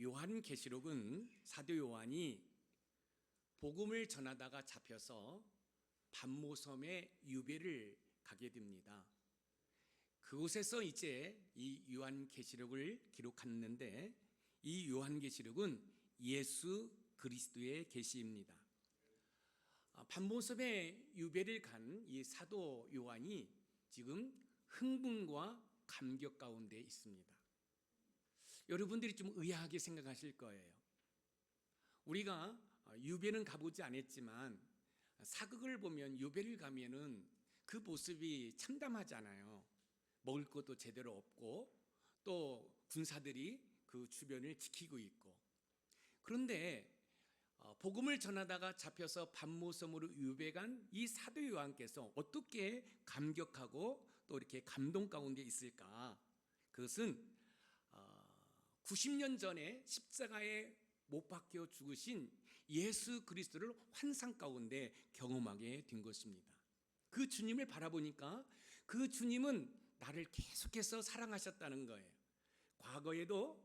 요한계시록은 사도 요한이 복음을 전하다가 잡혀서 반모섬에 유배를 가게 됩니다. 그곳에서 이제 이 요한계시록을 기록했는데, 이 요한계시록은 예수 그리스도의 계시입니다. 반모섬에 유배를 간 이 사도 요한이 지금 흥분과 감격 가운데 있습니다. 여러분들이 좀 의아하게 생각하실 거예요. 우리가 유배는 가보지 않았지만 사극을 보면 유배를 가면은 그 모습이 참담하잖아요. 먹을 것도 제대로 없고 또 군사들이 그 주변을 지키고 있고. 그런데 복음을 전하다가 잡혀서 반모섬으로 유배간 이 사도 요한께서 어떻게 감격하고 또 이렇게 감동 가운데 있을까? 그것은 90년 전에 십자가에 못 박혀 죽으신 예수 그리스도를 환상 가운데 경험하게 된 것입니다. 그 주님을 바라보니까 그 주님은 나를 계속해서 사랑하셨다는 거예요. 과거에도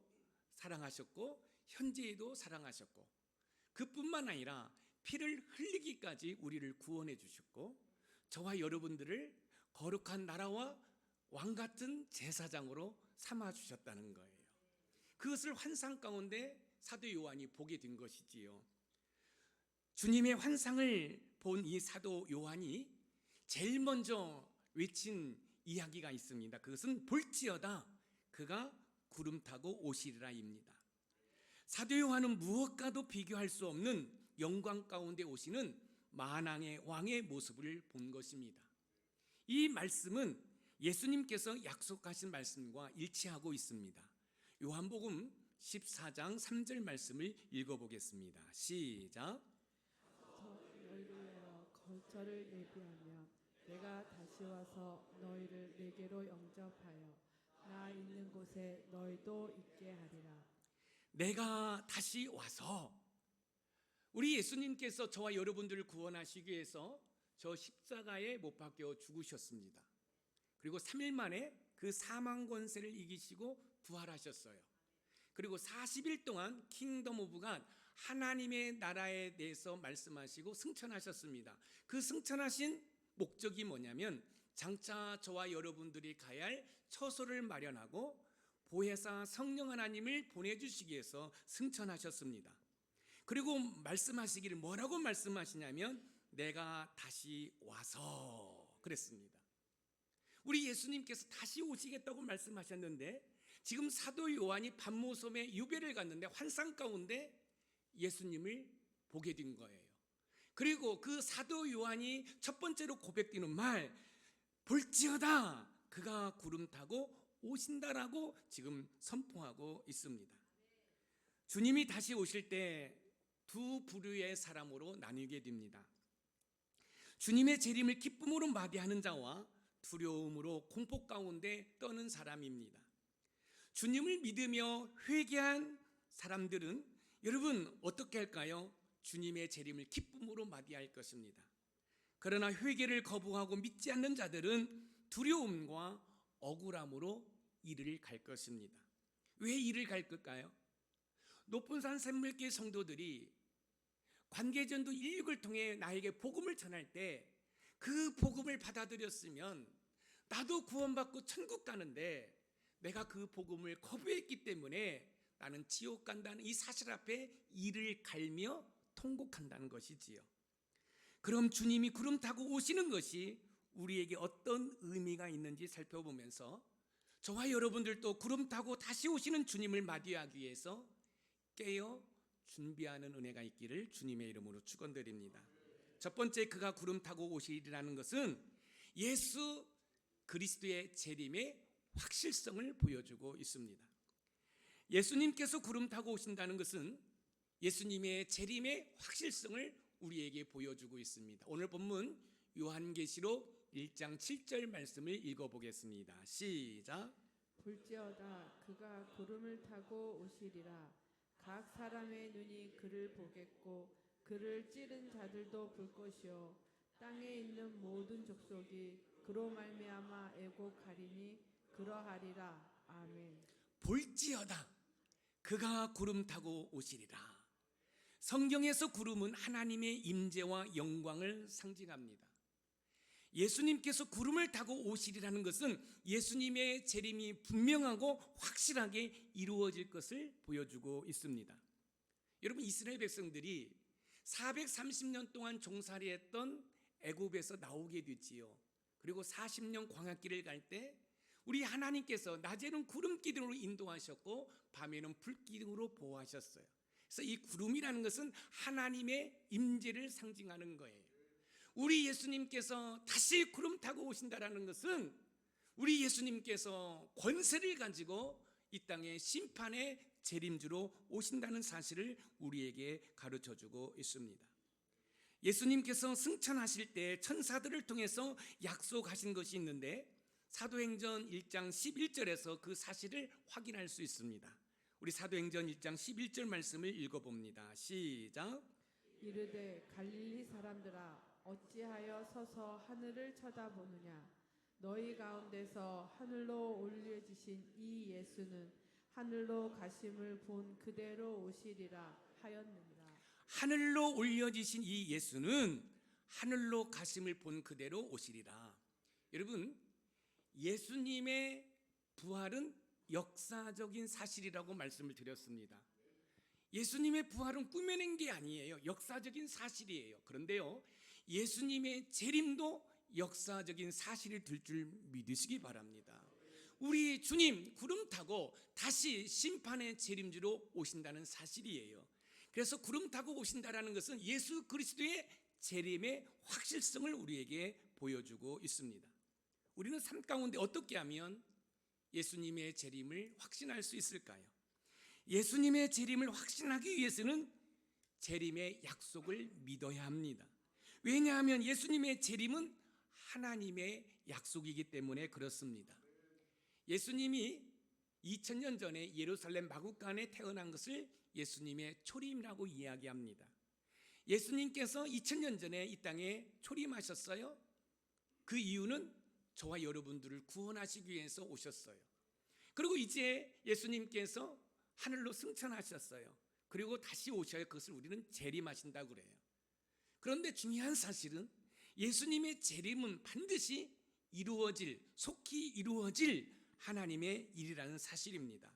사랑하셨고 현재에도 사랑하셨고, 그뿐만 아니라 피를 흘리기까지 우리를 구원해 주셨고, 저와 여러분들을 거룩한 나라와 왕같은 제사장으로 삼아 주셨다는 거예요. 그것을 환상 가운데 사도 요한이 보게 된 것이지요. 주님의 환상을 본 이 사도 요한이 제일 먼저 외친 이야기가 있습니다. 그것은 볼지어다 그가 구름 타고 오시리라입니다. 사도 요한은 무엇과도 비교할 수 없는 영광 가운데 오시는 만왕의 왕의 모습을 본 것입니다. 이 말씀은 예수님께서 약속하신 말씀과 일치하고 있습니다. 요한복음 14장 3절 말씀을 읽어보겠습니다. 시작. 너희를 위하여 거처를 예비하며 내가 다시 와서 너희를 내게로 영접하여 나 있는 곳에 너희도 있게 하리라. 내가 다시 와서, 우리 예수님께서 저와 여러분들을 구원하시기 위해서 저 십자가에 못 박혀 죽으셨습니다. 그리고 3일 만에 그 사망 권세를 이기시고 부활하셨어요. 그리고 40일 동안 킹덤 오브 갓, 하나님의 나라에 대해서 말씀하시고 승천하셨습니다. 그 승천하신 목적이 뭐냐면 장차 저와 여러분들이 가야 할 처소를 마련하고 보혜사 성령 하나님을 보내주시기 위해서 승천하셨습니다. 그리고 말씀하시기를 뭐라고 말씀하시냐면 내가 다시 와서 그랬습니다. 우리 예수님께서 다시 오시겠다고 말씀하셨는데, 지금 사도 요한이 반모섬에 유배를 갔는데 환상 가운데 예수님을 보게 된 거예요. 그리고 그 사도 요한이 첫 번째로 고백되는 말, 볼지어다 그가 구름 타고 오신다라고 지금 선포하고 있습니다. 주님이 다시 오실 때 두 부류의 사람으로 나뉘게 됩니다. 주님의 재림을 기쁨으로 맞이하는 자와 두려움으로 공포 가운데 떠는 사람입니다. 주님을 믿으며 회개한 사람들은 여러분 어떻게 할까요? 주님의 재림을 기쁨으로 맞이할 것입니다. 그러나 회개를 거부하고 믿지 않는 자들은 두려움과 억울함으로 이를 갈 것입니다. 왜 이를 갈 걸까요? 높은 산 샘물교회 성도들이 관계전도 16을 통해 나에게 복음을 전할 때 그 복음을 받아들였으면 나도 구원받고 천국 가는데, 내가 그 복음을 거부했기 때문에 나는 지옥 간다는 이 사실 앞에 이를 갈며 통곡한다는 것이지요. 그럼 주님이 구름 타고 오시는 것이 우리에게 어떤 의미가 있는지 살펴보면서 저와 여러분들도 구름 타고 다시 오시는 주님을 맞이하기 위해서 깨어 준비하는 은혜가 있기를 주님의 이름으로 축원드립니다. 첫 번째, 그가 구름 타고 오시리라는 것은 예수 그리스도의 재림의 확실성을 보여주고 있습니다. 예수님께서 구름 타고 오신다는 것은 예수님의 재림의 확실성을 우리에게 보여주고 있습니다. 오늘 본문 요한계시록 1장 7절 말씀을 읽어보겠습니다. 시작. 볼지어다 그가 구름을 타고 오시리라. 각 사람의 눈이 그를 보겠고 그를 찌른 자들도 볼 것이요 땅에 있는 모든 족속이 그로 말미암아 애곡하리니 그러하리라. 아멘. 볼지어다 그가 구름 타고 오시리라. 성경에서 구름은 하나님의 임재와 영광을 상징합니다. 예수님께서 구름을 타고 오시리라는 것은 예수님의 재림이 분명하고 확실하게 이루어질 것을 보여주고 있습니다. 여러분, 이스라엘 백성들이 430년 동안 종살이했던 애굽에서 나오게 됐지요. 그리고 40년 광야길을 갈 때 우리 하나님께서 낮에는 구름기둥으로 인도하셨고 밤에는 불기둥으로 보호하셨어요. 그래서 이 구름이라는 것은 하나님의 임재를 상징하는 거예요. 우리 예수님께서 다시 구름 타고 오신다라는 것은 우리 예수님께서 권세를 가지고 이 땅에 심판의 재림주로 오신다는 사실을 우리에게 가르쳐주고 있습니다. 예수님께서 승천하실 때 천사들을 통해서 약속하신 것이 있는데 사도행전 1장 11절에서 그 사실을 확인할 수 있습니다. 우리 사도행전 1장 11절 말씀을 읽어봅니다. 시작. 이르되 갈릴리 사람들아 어찌하여 서서 하늘을 쳐다보느냐 너희 가운데서 하늘로 올려지신 이 예수는 하늘로 가심을 본 그대로 오시리라 하였느니라. 하늘로 올려지신 이 예수는 하늘로 가심을 본 그대로 오시리라. 여러분, 예수님의 부활은 역사적인 사실이라고 말씀을 드렸습니다. 예수님의 부활은 꾸며낸 게 아니에요. 역사적인 사실이에요. 그런데요, 예수님의 재림도 역사적인 사실이 될 줄 믿으시기 바랍니다. 우리 주님 구름 타고 다시 심판의 재림주로 오신다는 사실이에요. 그래서 구름 타고 오신다라는 것은 예수 그리스도의 재림의 확실성을 우리에게 보여주고 있습니다. 우리는 삶 가운데 어떻게 하면 예수님의 재림을 확신할 수 있을까요? 예수님의 재림을 확신하기 위해서는 재림의 약속을 믿어야 합니다. 왜냐하면 예수님의 재림은 하나님의 약속이기 때문에 그렇습니다. 예수님이 2000년 전에 예루살렘 마구간에 태어난 것을 예수님의 초림이라고 이야기합니다. 예수님께서 2000년 전에 이 땅에 초림하셨어요. 그 이유는 저와 여러분들을 구원하시기 위해서 오셨어요. 그리고 이제 예수님께서 하늘로 승천하셨어요. 그리고 다시 오셔야 그것을 우리는 재림하신다고 그래요. 그런데 중요한 사실은 예수님의 재림은 반드시 속히 이루어질 하나님의 일이라는 사실입니다.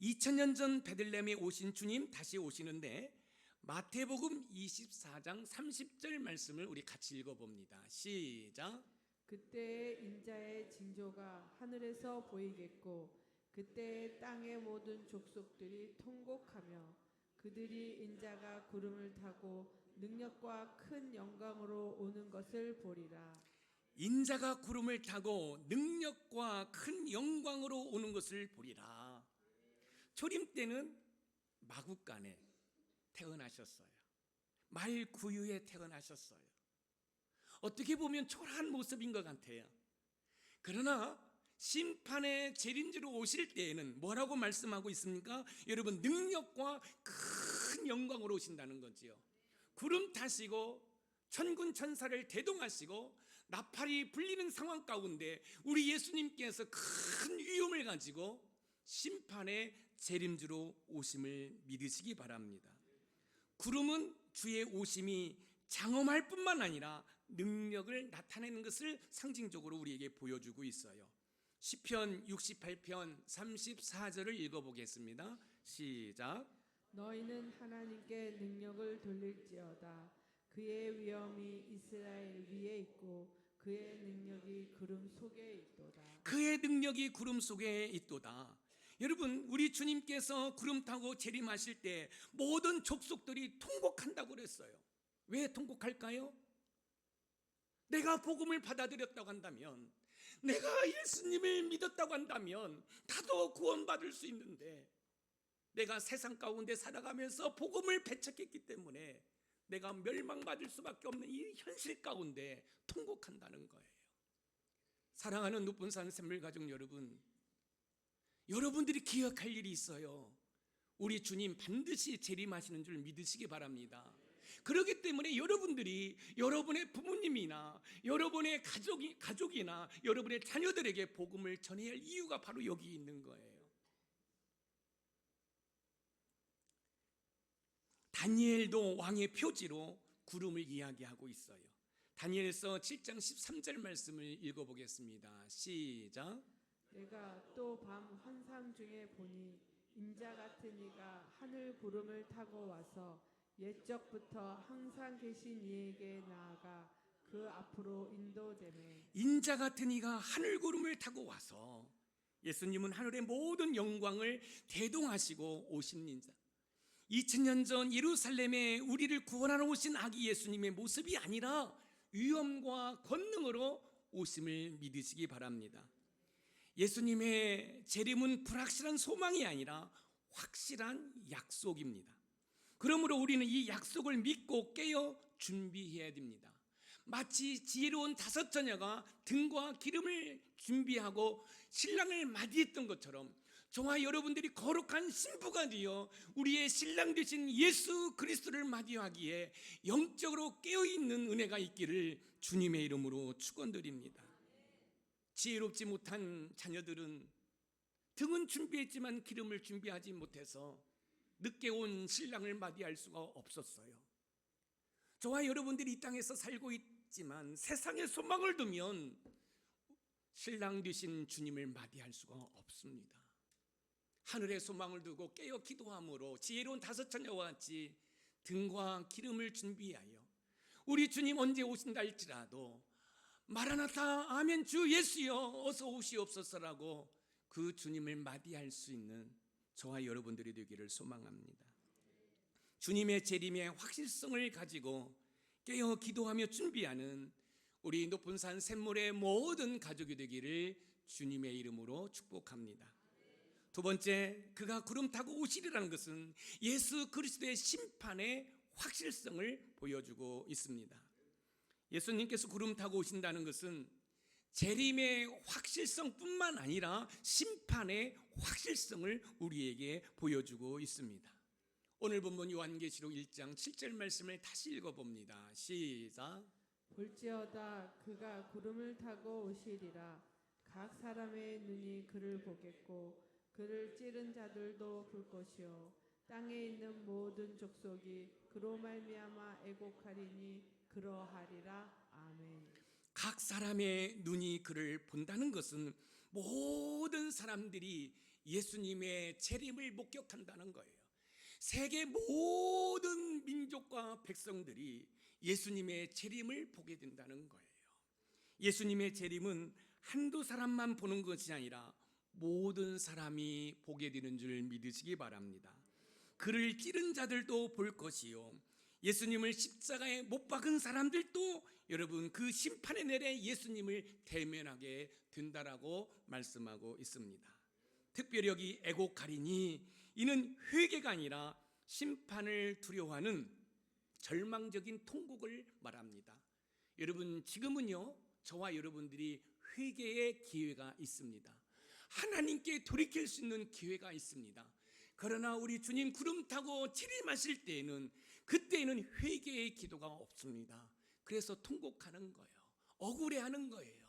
2000년 전 베들레헴에 오신 주님 다시 오시는데 마태복음 24장 30절 말씀을 우리 같이 읽어봅니다. 시작. 그때 인자의 징조가 하늘에서 보이겠고 그때 땅의 모든 족속들이 통곡하며 그들이 인자가 구름을 타고 능력과 큰 영광으로 오는 것을 보리라. 인자가 구름을 타고 능력과 큰 영광으로 오는 것을 보리라. 초림 때는 마구간에 태어나셨어요. 말구유에 태어나셨어요. 어떻게 보면 초라한 모습인 것 같아요. 그러나 심판의 재림주로 오실 때에는 뭐라고 말씀하고 있습니까? 여러분, 능력과 큰 영광으로 오신다는 거지요. 구름 타시고 천군 천사를 대동하시고 나팔이 불리는 상황 가운데 우리 예수님께서 큰 위엄을 가지고 심판의 재림주로 오심을 믿으시기 바랍니다. 구름은 주의 오심이 장엄할 뿐만 아니라 능력을 나타내는 것을 상징적으로 우리에게 보여주고 있어요. 시편 68편 34절을 읽어보겠습니다. 시작. 너희는 하나님께 능력을 돌릴지어다. 그의 위엄이 이스라엘 위에 있고 그의 능력이 구름 속에 있도다. 그의 능력이 구름 속에 있도다. 여러분, 우리 주님께서 구름 타고 재림하실 때 모든 족속들이 통곡한다고 그랬어요. 왜 통곡할까요? 내가 복음을 받아들였다고 한다면, 내가 예수님을 믿었다고 한다면 나도 구원받을 수 있는데, 내가 세상 가운데 살아가면서 복음을 배척했기 때문에 내가 멸망받을 수밖에 없는 이 현실 가운데 통곡한다는 거예요. 사랑하는 높은산 샘물가족 여러분, 여러분들이 기억할 일이 있어요. 우리 주님 반드시 재림하시는 줄 믿으시기 바랍니다. 그렇기 때문에 여러분들이 여러분의 부모님이나 여러분의 가족이나 여러분의 자녀들에게 복음을 전해야 할 이유가 바로 여기 있는 거예요. 다니엘도 왕의 표지로 구름을 이야기하고 있어요. 다니엘서 7장 13절 말씀을 읽어보겠습니다. 시작. 내가 또 밤 환상 중에 보니 인자 같은 이가 하늘 구름을 타고 와서 옛적부터 항상 계신 이에게 나아가 그 앞으로 인도되매. 인자 같은 이가 하늘 구름을 타고 와서, 예수님은 하늘의 모든 영광을 대동하시고 오신 인자, 2000년 전 예루살렘에 우리를 구원하러 오신 아기 예수님의 모습이 아니라 위엄과 권능으로 오심을 믿으시기 바랍니다. 예수님의 재림은 불확실한 소망이 아니라 확실한 약속입니다. 그러므로 우리는 이 약속을 믿고 깨어 준비해야 됩니다. 마치 지혜로운 5 처녀가 등과 기름을 준비하고 신랑을 맞이했던 것처럼 저와 여러분들이 거룩한 신부가 되어 우리의 신랑 되신 예수 그리스도를 맞이하기에 영적으로 깨어있는 은혜가 있기를 주님의 이름으로 축원드립니다. 지혜롭지 못한 자녀들은 등은 준비했지만 기름을 준비하지 못해서 늦게 온 신랑을 맞이할 수가 없었어요. 저와 여러분들이 이 땅에서 살고 있지만 세상에 소망을 두면 신랑 되신 주님을 맞이할 수가 없습니다. 하늘에 소망을 두고 깨어 기도함으로 지혜로운 5 처녀와 같이 등과 기름을 준비하여 우리 주님 언제 오신다 할지라도 마라나타 아멘 주 예수여 어서 오시옵소서라고 그 주님을 맞이할 수 있는 저와 여러분들이 되기를 소망합니다. 주님의 재림의 확실성을 가지고 깨어 기도하며 준비하는 우리 높은 산 샘물의 모든 가족이 되기를 주님의 이름으로 축복합니다. 2번째, 그가 구름 타고 오시리라는 것은 예수 그리스도의 심판의 확실성을 보여주고 있습니다. 예수님께서 구름 타고 오신다는 것은 재림의 확실성뿐만 아니라 심판의 확실성을 우리에게 보여주고 있습니다. 오늘 본문 요한계시록 1장 7절 말씀을 다시 읽어봅니다. 시작. 볼지어다 그가 구름을 타고 오시리라. 각 사람의 눈이 그를 보겠고 그를 찌른 자들도 볼 것이요 땅에 있는 모든 족속이 그로 말미암아 애곡하리니 그러하리라. 아멘. 각 사람의 눈이 그를 본다는 것은 모든 사람들이 예수님의 재림을 목격한다는 거예요. 세계 모든 민족과 백성들이 예수님의 재림을 보게 된다는 거예요. 예수님의 재림은 한두 사람만 보는 것이 아니라 모든 사람이 보게 되는 줄 믿으시기 바랍니다. 그를 찌른 자들도 볼 것이요 예수님을 십자가에 못 박은 사람들도 여러분 그 심판의 날에 예수님을 대면하게 된다라고 말씀하고 있습니다. 특별히 여기 애곡하리니 이는 회개가 아니라 심판을 두려워하는 절망적인 통곡을 말합니다. 여러분 지금은요 저와 여러분들이 회개의 기회가 있습니다. 하나님께 돌이킬 수 있는 기회가 있습니다. 그러나 우리 주님 구름 타고 재림하실 때에는 그때에는 회개의 기도가 없습니다. 그래서 통곡하는 거예요. 억울해하는 거예요.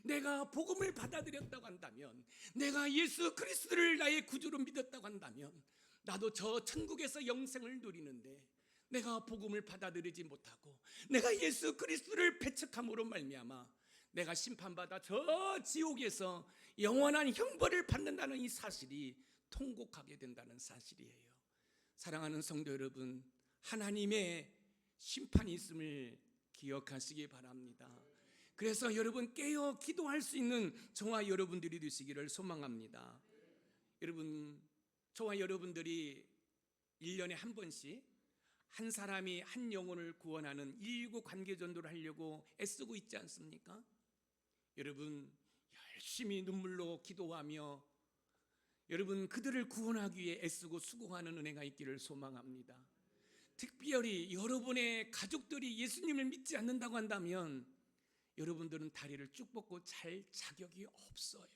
내가 복음을 받아들였다고 한다면, 내가 예수 그리스도를 나의 구주로 믿었다고 한다면 나도 저 천국에서 영생을 누리는데 내가 복음을 받아들이지 못하고 내가 예수 그리스도를 배척함으로 말미암아 내가 심판받아 저 지옥에서 영원한 형벌을 받는다는 이 사실이 통곡하게 된다는 사실이에요. 사랑하는 성도 여러분, 하나님의 심판이 있음을 기억하시기 바랍니다. 그래서 여러분 깨어 기도할 수 있는 저와 여러분들이 되시기를 소망합니다. 여러분, 저와 여러분들이 1년에 한 번씩 한 사람이 한 영혼을 구원하는 119 관계전도를 하려고 애쓰고 있지 않습니까? 여러분 열심히 눈물로 기도하며 여러분 그들을 구원하기 위해 애쓰고 수고하는 은혜가 있기를 소망합니다. 특별히 여러분의 가족들이 예수님을 믿지 않는다고 한다면 여러분들은 다리를 쭉 뻗고 잘 자격이 없어요.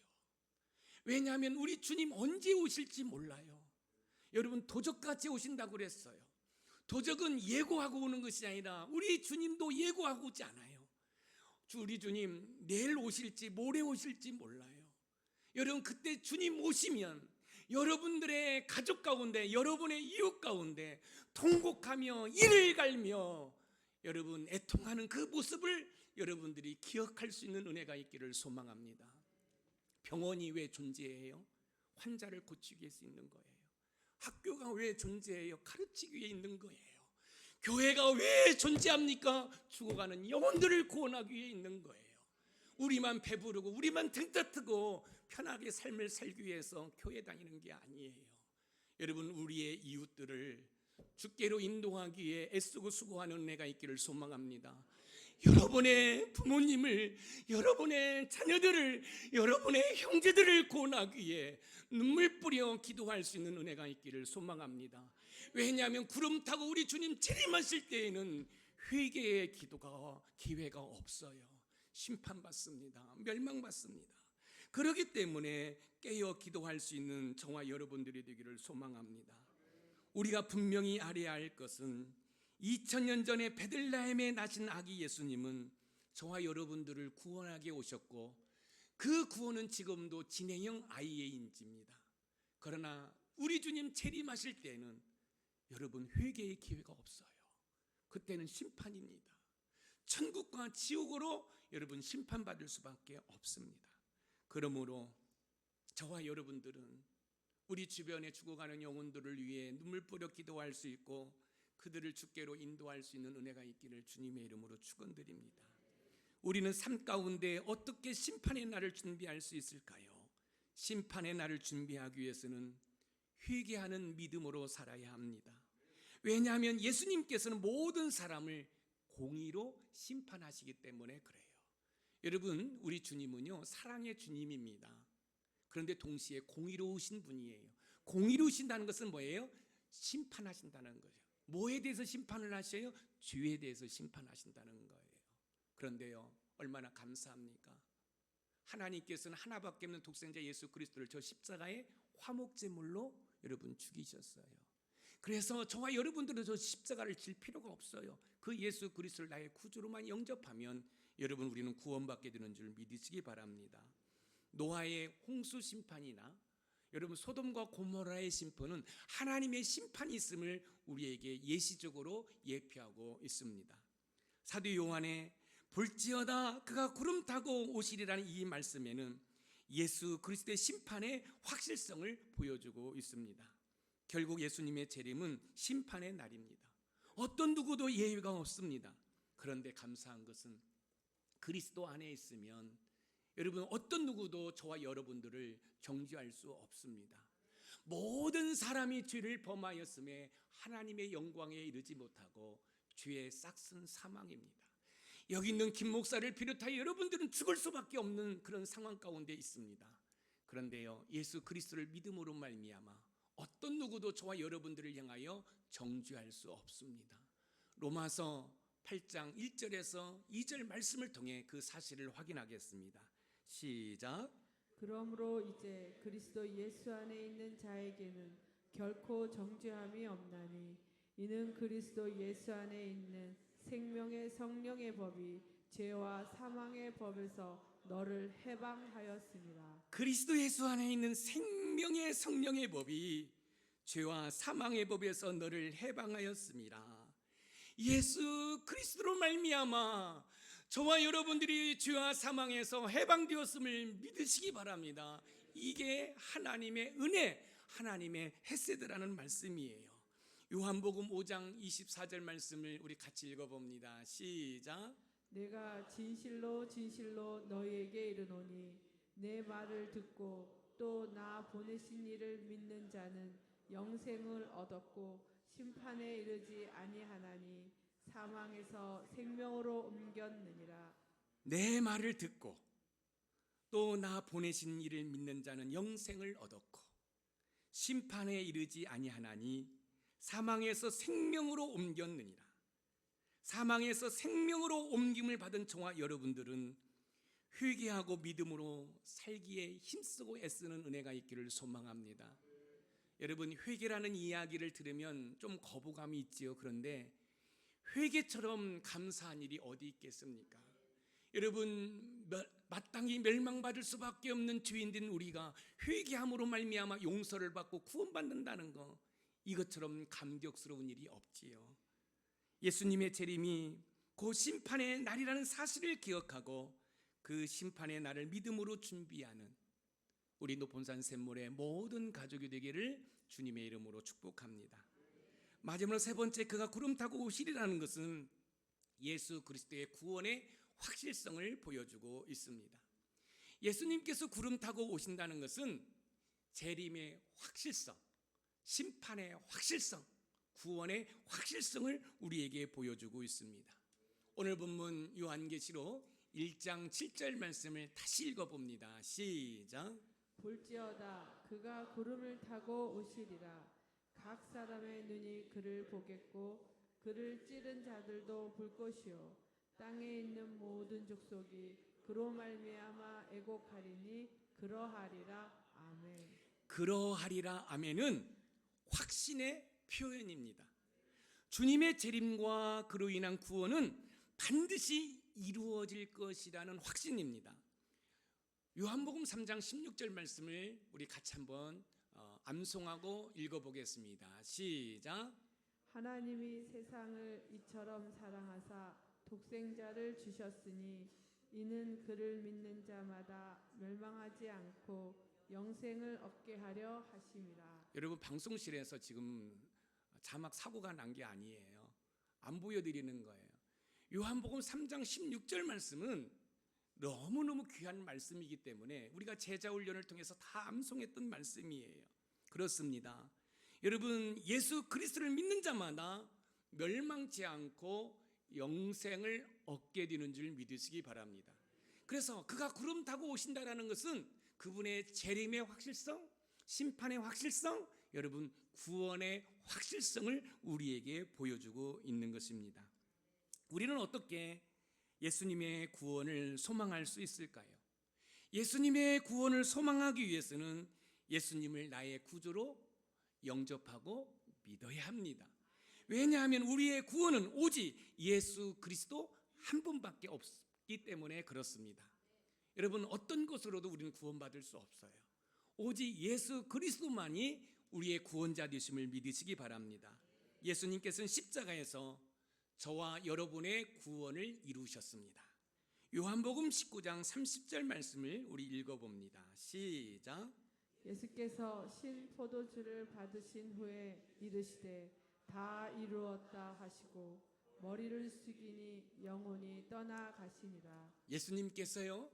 왜냐하면 우리 주님 언제 오실지 몰라요. 여러분 도적같이 오신다고 그랬어요. 도적은 예고하고 오는 것이 아니라 우리 주님도 예고하고 오지 않아요. 우리 주님 내일 오실지 모레 오실지 몰라요. 여러분 그때 주님 오시면 여러분들의 가족 가운데, 여러분의 이웃 가운데 통곡하며 이를 갈며 여러분 애통하는 그 모습을 여러분들이 기억할 수 있는 은혜가 있기를 소망합니다. 병원이 왜 존재해요? 환자를 고치기 위해서 있는 거예요. 학교가 왜 존재해요? 가르치기 위해 있는 거예요. 교회가 왜 존재합니까? 죽어가는 영혼들을 구원하기 위해 있는 거예요. 우리만 배부르고 우리만 등따뜨고 편하게 삶을 살기 위해서 교회 다니는 게 아니에요. 여러분, 우리의 이웃들을 주께로 인도하기 위해 애쓰고 수고하는 은혜가 있기를 소망합니다. 여러분의 부모님을, 여러분의 자녀들을, 여러분의 형제들을 구원하기 위해 눈물 뿌려 기도할 수 있는 은혜가 있기를 소망합니다. 왜냐하면 구름 타고 우리 주님 재림하실 때에는 회개의 기회가 없어요. 심판받습니다. 멸망받습니다. 그렇기 때문에 깨어 기도할 수 있는 저와 여러분들이 되기를 소망합니다. 우리가 분명히 알아야 할 것은 2000년 전에 베들레헴에 나신 아기 예수님은 저와 여러분들을 구원하게 오셨고 그 구원은 지금도 진행형 아이의 인지입니다. 그러나 우리 주님 재림하실 때는 여러분 회개의 기회가 없어요. 그때는 심판입니다. 천국과 지옥으로 여러분 심판받을 수밖에 없습니다. 그러므로 저와 여러분들은 우리 주변에 죽어가는 영혼들을 위해 눈물 뿌려 기도할 수 있고 그들을 주께로 인도할 수 있는 은혜가 있기를 주님의 이름으로 축원드립니다. 우리는 삶 가운데 어떻게 심판의 날을 준비할 수 있을까요? 심판의 날을 준비하기 위해서는 회개하는 믿음으로 살아야 합니다. 왜냐하면 예수님께서는 모든 사람을 공의로 심판하시기 때문에 그래요. 여러분, 우리 주님은요 사랑의 주님입니다. 그런데 동시에 공의로우신 분이에요. 공의로우신다는 것은 뭐예요? 심판하신다는 거죠. 뭐에 대해서 심판을 하셔요? 죄에 대해서 심판하신다는 거예요. 그런데요, 얼마나 감사합니까? 하나님께서는 하나밖에 없는 독생자 예수 그리스도를 저 십자가의 화목제물로 여러분 죽이셨어요. 그래서 저와 여러분들은 저 십자가를 질 필요가 없어요. 그 예수 그리스도를 나의 구주로만 영접하면 여러분 우리는 구원받게 되는 줄 믿으시기 바랍니다. 노아의 홍수 심판이나 여러분 소돔과 고모라의 심판은 하나님의 심판이 있음을 우리에게 예시적으로 예표하고 있습니다. 사도 요한의 볼지어다 그가 구름 타고 오시리라는 이 말씀에는 예수 그리스도의 심판의 확실성을 보여주고 있습니다. 결국 예수님의 재림은 심판의 날입니다. 어떤 누구도 예외가 없습니다. 그런데 감사한 것은 그리스도 안에 있으면 여러분 어떤 누구도 저와 여러분들을 정죄할 수 없습니다. 모든 사람이 죄를 범하였음에 하나님의 영광에 이르지 못하고 죄의 싹슨 사망입니다. 여기 있는 김 목사를 비롯하여 여러분들은 죽을 수밖에 없는 그런 상황 가운데 있습니다. 그런데요, 예수 그리스도를 믿음으로 말미암아 어떤 누구도 저와 여러분들을 향하여 정죄할 수 없습니다. 로마서 8장 1절에서 2절 말씀을 통해 그 사실을 확인하겠습니다. 시작. 그러므로 이제 그리스도 예수 안에 있는 자에게는 결코 정죄함이 없나니 이는 그리스도 예수 안에 있는 생명의 성령의 법이 죄와 사망의 법에서 너를 해방하였습니다. 그리스도 예수 안에 있는 생명의 성령의 법이 죄와 사망의 법에서 너를 해방하였습니다. 예수 그리스도로 말미암아 저와 여러분들이 죄와 사망에서 해방되었음을 믿으시기 바랍니다. 이게 하나님의 은혜, 하나님의 헤세드라는 말씀이에요. 요한복음 5장 24절 말씀을 우리 같이 읽어봅니다. 시작. 내가 진실로 진실로 너희에게 이르노니 내 말을 듣고 또 나 보내신 이를 믿는 자는 영생을 얻었고 심판에 이르지 아니하나니 사망에서 생명으로 옮겼느니라. 내 말을 듣고 또 나 보내신 이를 믿는 자는 영생을 얻었고 심판에 이르지 아니하나니 사망에서 생명으로 옮겼느니라. 사망에서 생명으로 옮김을 받은 저와 여러분들은 회개하고 믿음으로 살기에 힘쓰고 애쓰는 은혜가 있기를 소망합니다. 여러분, 회개라는 이야기를 들으면 좀 거부감이 있지요. 그런데 회개처럼 감사한 일이 어디 있겠습니까? 여러분, 마땅히 멸망받을 수밖에 없는 죄인된 우리가 회개함으로 말미암아 용서를 받고 구원받는다는 거, 이것처럼 감격스러운 일이 없지요. 예수님의 재림이 그 심판의 날이라는 사실을 기억하고 그 심판의 날을 믿음으로 준비하는 우리 노폰산 샘물의 모든 가족이 되기를 주님의 이름으로 축복합니다. 마지막으로 세 번째, 그가 구름 타고 오시리라는 것은 예수 그리스도의 구원의 확실성을 보여주고 있습니다. 예수님께서 구름 타고 오신다는 것은 재림의 확실성, 심판의 확실성, 구원의 확실성을 우리에게 보여주고 있습니다. 오늘 본문 요한계시록 1장 7절 말씀을 다시 읽어봅니다. 시작. 볼지어다 그가 구름을 타고 오시리라. 각 사람의 눈이 그를 보겠고 그를 찌른 자들도 볼 것이요 땅에 있는 모든 족속이 그로 말미암아 애곡하리니 그러하리라. 아멘. 그러하리라. 아멘은 확신의 표현입니다. 주님의 재림과 그로 인한 구원은 반드시 이루어질 것이라는 확신입니다. 요한복음 3장 16절 말씀을 우리 같이 한번 암송하고 읽어보겠습니다. 시작. 하나님이 세상을 이처럼 사랑하사 독생자를 주셨으니 이는 그를 믿는 자마다 멸망하지 않고 영생을 얻게 하려 하심이라. 여러분, 방송실에서 지금 자막 사고가 난 게 아니에요. 안 보여드리는 거예요. 요한복음 3장 16절 말씀은 너무너무 귀한 말씀이기 때문에 우리가 제자훈련을 통해서 다 암송했던 말씀이에요. 그렇습니다. 여러분, 예수 그리스도를 믿는 자마다 멸망치 않고 영생을 얻게 되는 줄 믿으시기 바랍니다. 그래서 그가 구름 타고 오신다라는 것은 그분의 재림의 확실성, 심판의 확실성, 여러분 구원의 확실성을 우리에게 보여주고 있는 것입니다. 우리는 어떻게 예수님의 구원을 소망할 수 있을까요? 예수님의 구원을 소망하기 위해서는 예수님을 나의 구주로 영접하고 믿어야 합니다. 왜냐하면 우리의 구원은 오직 예수 그리스도 한 분밖에 없기 때문에 그렇습니다. 여러분, 어떤 것으로도 우리는 구원받을 수 없어요. 오직 예수 그리스도만이 우리의 구원자 되심을 믿으시기 바랍니다. 예수님께서는 십자가에서 저와 여러분의 구원을 이루셨습니다. 요한복음 19장 30절 말씀을 우리 읽어봅니다. 시작. 예수께서 신 포도주를 받으신 후에 이르시되 다 이루었다 하시고 머리를 숙이니 영혼이 떠나가시니라. 예수님께서요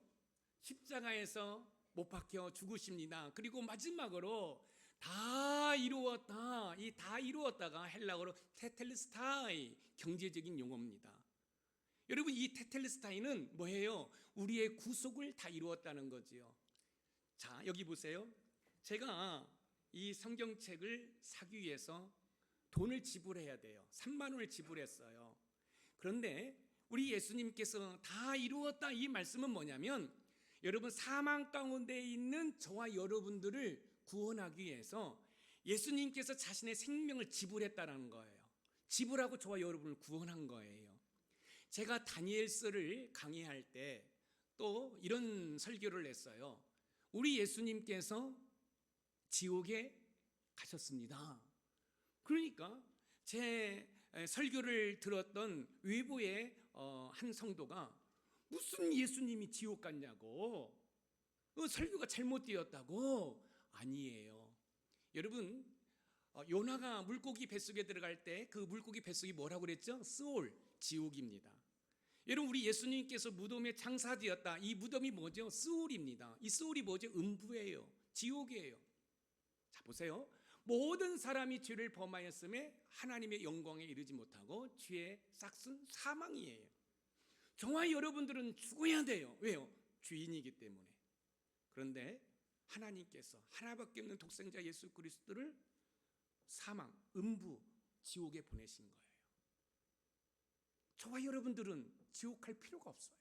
십자가에서 못 박혀 죽으십니다. 그리고 마지막으로 다 이루었다, 이 다 이루었다가 헬라어로 테텔스타이, 경제적인 용어입니다. 여러분, 이 테텔스타이는 뭐예요? 우리의 구속을 다 이루었다는 거지요. 자, 여기 보세요. 제가 이 성경책을 사기 위해서 돈을 지불해야 돼요. 3만 원을 지불했어요. 그런데 우리 예수님께서 다 이루었다, 이 말씀은 뭐냐면 여러분, 사망 가운데 있는 저와 여러분들을 구원하기 위해서 예수님께서 자신의 생명을 지불했다는 거예요. 지불하고 저와 여러분을 구원한 거예요. 제가 다니엘서를 강의할 때 또 이런 설교를 했어요. 우리 예수님께서 지옥에 가셨습니다. 그러니까 제 설교를 들었던 외부의 한 성도가 무슨 예수님이 지옥 갔냐고, 설교가 잘못되었다고. 아니에요. 여러분, 요나가 물고기 뱃속에 들어갈 때 그 물고기 뱃속이 뭐라고 그랬죠? 스올, 지옥입니다. 여러분, 우리 예수님께서 무덤에 장사되었다. 이 무덤이 뭐죠? 스올입니다. 이 스올이 뭐죠? 음부예요. 지옥이에요. 자, 보세요. 모든 사람이 죄를 범하였음에 하나님의 영광에 이르지 못하고 죄의 싹은 사망이에요. 저와 여러분들은 죽어야 돼요. 왜요? 죄인이기 때문에. 그런데 하나님께서 하나밖에 없는 독생자 예수 그리스도를 사망, 음부, 지옥에 보내신 거예요. 저와 여러분들은 지옥 갈 필요가 없어요.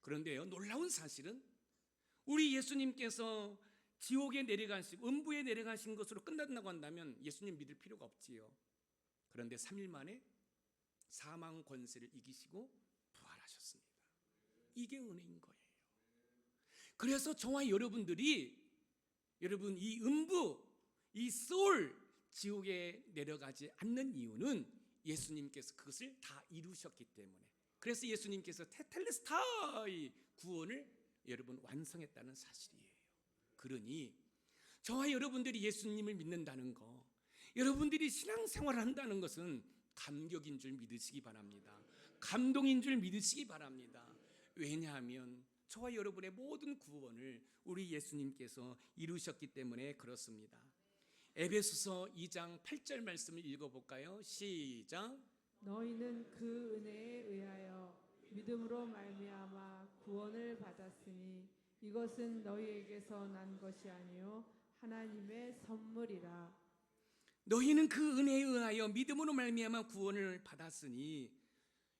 그런데요, 놀라운 사실은 우리 예수님께서 지옥에 내려가시고 음부에 내려가신 것으로 끝난다고 한다면 예수님 믿을 필요가 없지요. 그런데 3일 만에 사망 권세를 이기시고 부활하셨습니다. 이게 은혜인 거예요. 그래서 저와 여러분들이 여러분 이 음부, 이 소울 지옥에 내려가지 않는 이유는 예수님께서 그것을 다 이루셨기 때문에, 그래서 예수님께서 테텔레스타의 구원을 여러분 완성했다는 사실이에요. 그러니 저와 여러분들이 예수님을 믿는다는 거, 여러분들이 신앙생활을 한다는 것은 감격인 줄 믿으시기 바랍니다. 감동인 줄 믿으시기 바랍니다. 왜냐하면 저와 여러분의 모든 구원을 우리 예수님께서 이루셨기 때문에 그렇습니다. 에베소서 2장 8절 말씀을 읽어볼까요? 시작. 너희는 그 은혜에 의하여 믿음으로 말미암아 구원을 받았으니 이것은 너희에게서 난 것이 아니요 하나님의 선물이라. 너희는 그 은혜에 의하여 믿음으로 말미암아 구원을 받았으니,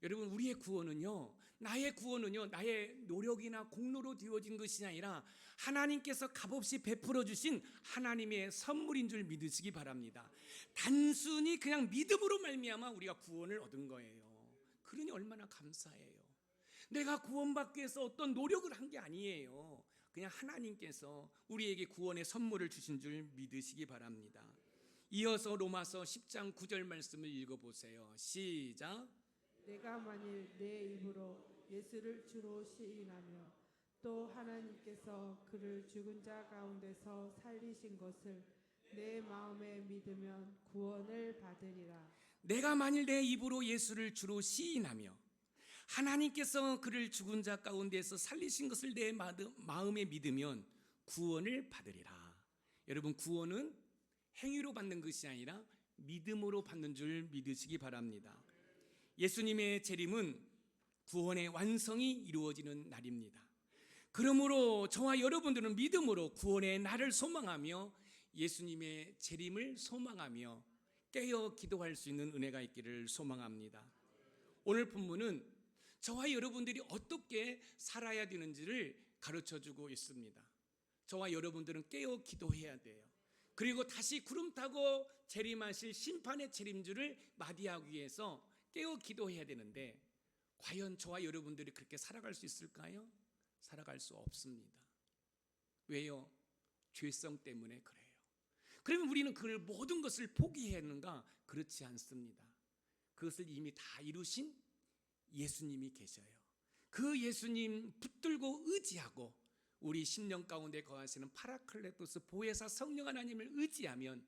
여러분 우리의 구원은요, 나의 구원은요 나의 노력이나 공로로 되어진 것이 아니라 하나님께서 값없이 베풀어 주신 하나님의 선물인 줄 믿으시기 바랍니다. 단순히 그냥 믿음으로 말미암아 우리가 구원을 얻은 거예요. 그러니 얼마나 감사해요. 내가 구원받기 위해서 어떤 노력을 한 게 아니에요. 그냥 하나님께서 우리에게 구원의 선물을 주신 줄 믿으시기 바랍니다. 이어서 로마서 10장 9절 말씀을 읽어보세요. 시작. 내가 만일 내 입으로 예수를 주로 시인하며 또 하나님께서 그를 죽은 자 가운데서 살리신 것을 내 마음에 믿으면 구원을 받으리라. 내가 만일 내 입으로 예수를 주로 시인하며 하나님께서 그를 죽은 자 가운데서 살리신 것을 내 마음에 믿으면 구원을 받으리라. 여러분 구원은 행위로 받는 것이 아니라 믿음으로 받는 줄 믿으시기 바랍니다. 예수님의 재림은 구원의 완성이 이루어지는 날입니다. 그러므로 저와 여러분들은 믿음으로 구원의 날을 소망하며 예수님의 재림을 소망하며 깨어 기도할 수 있는 은혜가 있기를 소망합니다. 오늘 본문은 저와 여러분들이 어떻게 살아야 되는지를 가르쳐주고 있습니다. 저와 여러분들은 깨어 기도해야 돼요. 그리고 다시 구름 타고 재림하실 심판의 재림주를 맞이하기 위해서 깨어 기도해야 되는데, 과연 저와 여러분들이 그렇게 살아갈 수 있을까요? 살아갈 수 없습니다. 왜요? 죄성 때문에 그래요. 그러면 우리는 그 모든 것을 포기해야 하는가? 그렇지 않습니다. 그것을 이미 다 이루신 예수님이 계셔요. 그 예수님 붙들고 의지하고 우리 심령 가운데 거하시는 파라클레토스 보혜사 성령 하나님을 의지하면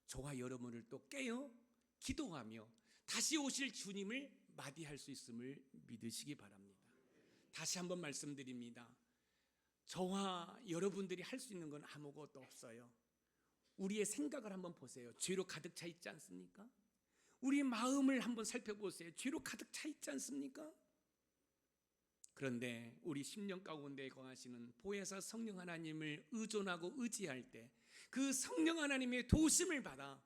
저와 여러분을 또 깨어 기도하며 다시 오실 주님을 맞이할 수 있음을 믿으시기 바랍니다. 다시 한번 말씀드립니다. 저와 여러분들이 할 수 있는 건 아무것도 없어요. 우리의 생각을 한번 보세요. 죄로 가득 차 있지 않습니까? 우리 마음을 한번 살펴보세요. 죄로 가득 차 있지 않습니까? 그런데 우리 심령 가운데 거하시는 보혜사 성령 하나님을 의존하고 의지할 때 그 성령 하나님의 도우심을 받아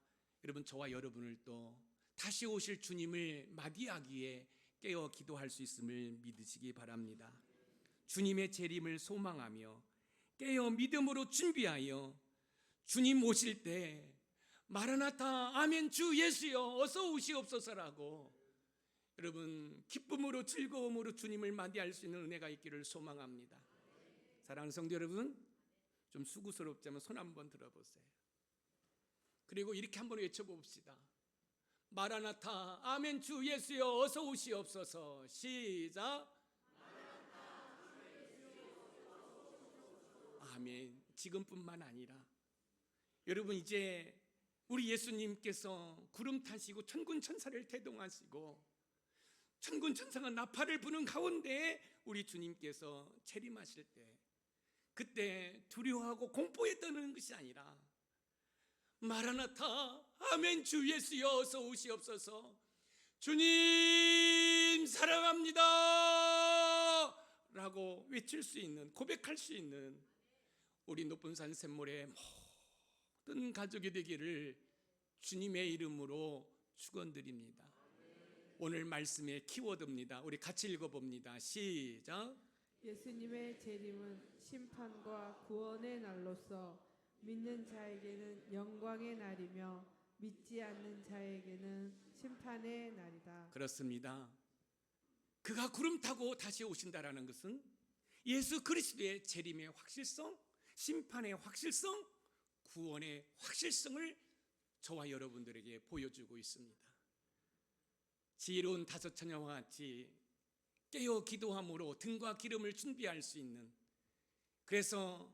여러분 저와 여러분을 또 다시 오실 주님을 맞이하기에 깨어 기도할 수 있음을 믿으시기 바랍니다. 주님의 재림을 소망하며 깨어 믿음으로 준비하여 주님 오실 때 마라나타 아멘 주 예수여 어서 오시옵소서라고 여러분 기쁨으로 즐거움으로 주님을 맞이할 수 있는 은혜가 있기를 소망합니다. 사랑하는 성도 여러분, 좀 수고스럽지만 손 한번 들어보세요. 그리고 이렇게 한번 외쳐봅시다. 마라나타 아멘 주 예수여 어서 오시옵소서. 시작. 아멘. 지금뿐만 아니라 여러분 이제 우리 예수님께서 구름 타시고 천군 천사를 대동하시고 천군 천사가 나팔을 부는 가운데 우리 주님께서 재림하실 때 그때 두려워하고 공포에 떠는 것이 아니라 마라나타 아멘 주 예수여 어서 오시옵소서. 주님 사랑합니다 라고 외칠 수 있는, 고백할 수 있는 우리 높은 산 샘물의 모든 가족이 되기를 주님의 이름으로 축원드립니다. 오늘 말씀의 키워드입니다. 우리 같이 읽어봅니다. 시작. 예수님의 재림은 심판과 구원의 날로서 믿는 자에게는 영광의 날이며 믿지 않는 자에게는 심판의 날이다. 그렇습니다. 그가 구름 타고 다시 오신다라는 것은 예수 그리스도의 재림의 확실성, 심판의 확실성, 구원의 확실성을 저와 여러분들에게 보여주고 있습니다. 지혜로운 다섯 처녀와 같이 깨어 기도함으로 등과 기름을 준비할 수 있는, 그래서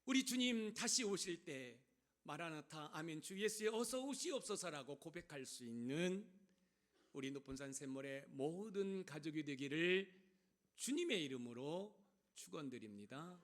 우리 주님 다시 오실 때 마라나타 아멘 주 예수여 어서 오시옵소서라고 고백할 수 있는 우리 높은산 샘물의 모든 가족이 되기를 주님의 이름으로 축원드립니다.